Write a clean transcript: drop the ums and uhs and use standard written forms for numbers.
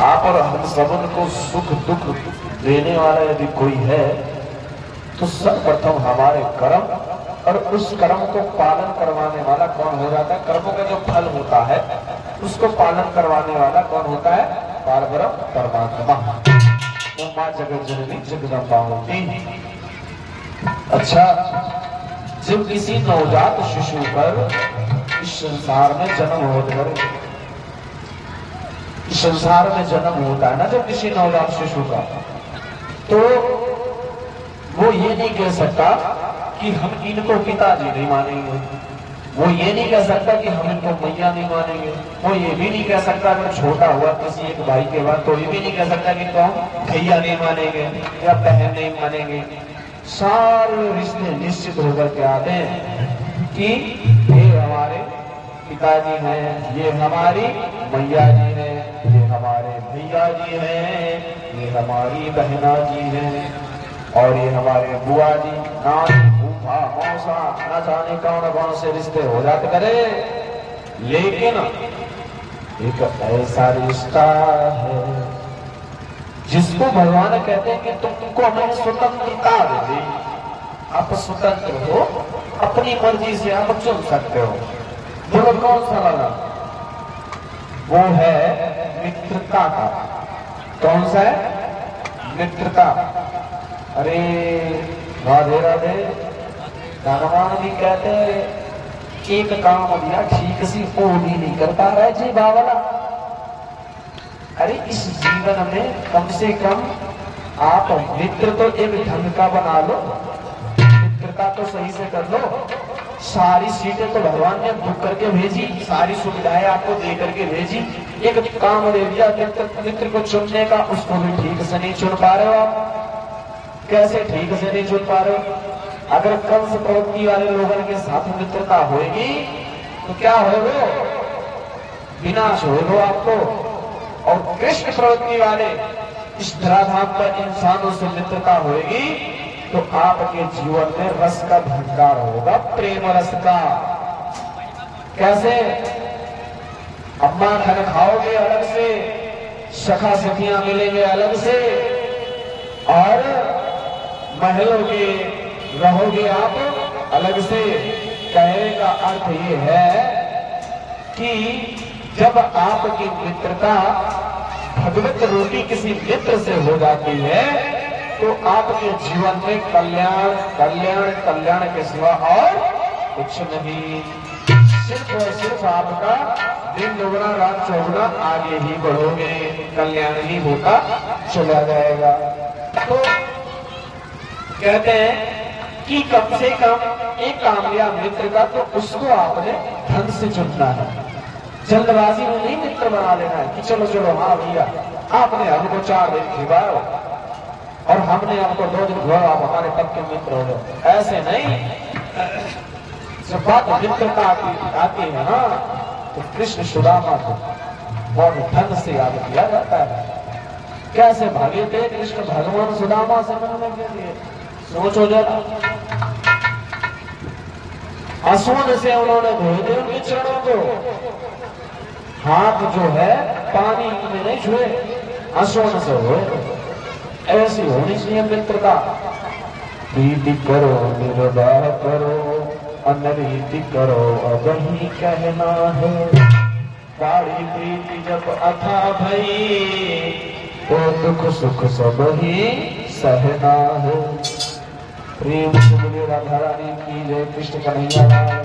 आप और हम सबन को सुख दुख देने वाला यदि कोई है तो सर्वप्रथम हमारे कर्म और उस कर्म को पालन करवाने वाला कौन हो जाता है? कर्मों का जो फल होता है उसको पालन करवाने वाला कौन होता है? पारब्रह्म परमात्मा, वो मां जगत जननी जगदम्बा होती। अच्छा, जब किसी नवजात शिशु पर इस संसार में जन्म होकर इस संसार में जन्म होता है ना, जब किसी नवजात शिशु का, तो वो ये नहीं कह सकता कि हम इनको पिताजी नहीं मानेंगे, वो ये नहीं कह सकता कि हम इनको मैया नहीं मानेंगे, वो ये भी नहीं कह सकता अगर छोटा हुआ किसी एक भाई के बाद तो ये भी नहीं कह सकता कि तो हम भैया नहीं मानेंगे या बहन नहीं मानेंगे। सारे रिश्ते निश्चित होकर के आते हैं कि ये हमारे पिताजी हैं, ये हमारी मैया जी हैं, ये हमारे भैया जी हैं, ये हमारी बहना जी हैं और ये हमारे बुआ जी, नानी, फूफा, मौसा, न जाने कौन कौन से रिश्ते हो जाते करे। लेकिन एक ऐसा रिश्ता है जिसको भगवान कहते हैं कि तुमको हमें स्वतंत्रता दे दी, आप स्वतंत्र हो, अपनी मर्जी से आप चुन सकते हो। बोलो कौन सा वाला? वो है मित्रता का। कौन सा है? मित्रता। अरे राधे राधे, भगवान भी कहते एक काम दिया ठीक सी वो भी नहीं कर पा रहा है जी बावला। अरे इस जीवन में कम से कम आप मित्र तो एक ढंग का बना लो, मित्रता तो सही से कर लो। सारी सीटें तो भगवान ने बुक करके भेजी, सारी सुविधाएं आपको दे करके भेजी, एक काम दे दिया मित्र को चुनने का, उसको भी ठीक से नहीं चुन पा रहे हो आप। कैसे ठीक से नहीं चुन पा रहे हो? अगर कंस प्रवृत्ति वाले लोगों के साथ मित्रता होगी तो क्या होगा? विनाश होगा आपको। और कृष्ण प्रवृत्ति वाले इस धराधाम पर इंसानों से मित्रता होगी तो आपके जीवन में रस का भंडार होगा, प्रेम रस का। कैसे? अम्मा खाना खाओगे अलग से, सखा सखियां मिलेंगे अलग से, और महलों के रहोगे आप अलग से। कहने का अर्थ ये है कि जब आपकी मित्रता भगवत रूपी किसी मित्र से हो जाती है तो आपके जीवन में कल्याण कल्याण कल्याण के सिवा और कुछ नहीं। सिर्फ और सिर्फ आपका दिन दोगुना रात चौगुना आगे ही बढ़ोगे, कल्याण ही होता चला जाएगा। तो कहते हैं कि कम से कम एक काम लिया मित्र का तो उसको आपने ढंग से चुनना है। जल्दबाजी में नहीं मित्र बना लेना है कि चलो चलो हाँ भैया आपने हमको 4 दिन खिलाओ और हमने आपको 2 दिन खिलाओ, आप हमारे पक्के मित्र हो गए। ऐसे नहीं। जब बात मित्रता आती है ना तो कृष्ण सुदामा को बहुत ढंग से याद किया जाता है। कैसे भागे थे कृष्ण भगवान सुदामा से मिलने के लिए? सोचो जरा। आंसुओं से उन्होंने धोए थे उनके चरणों को, हाथ जो है पानी में नहीं छुए, आंसुओं से हुए। ऐसी होनी चाहिए मित्रता। प्रीति करो निर्वाह करो, अनरीति करो अब ही कहना है। गाढ़ी प्रीति जब अथा भई तो दुख सुख सब ही सहना है। प्रेम से बोले राधा रानी की जय। कृष्ण कन्हैया।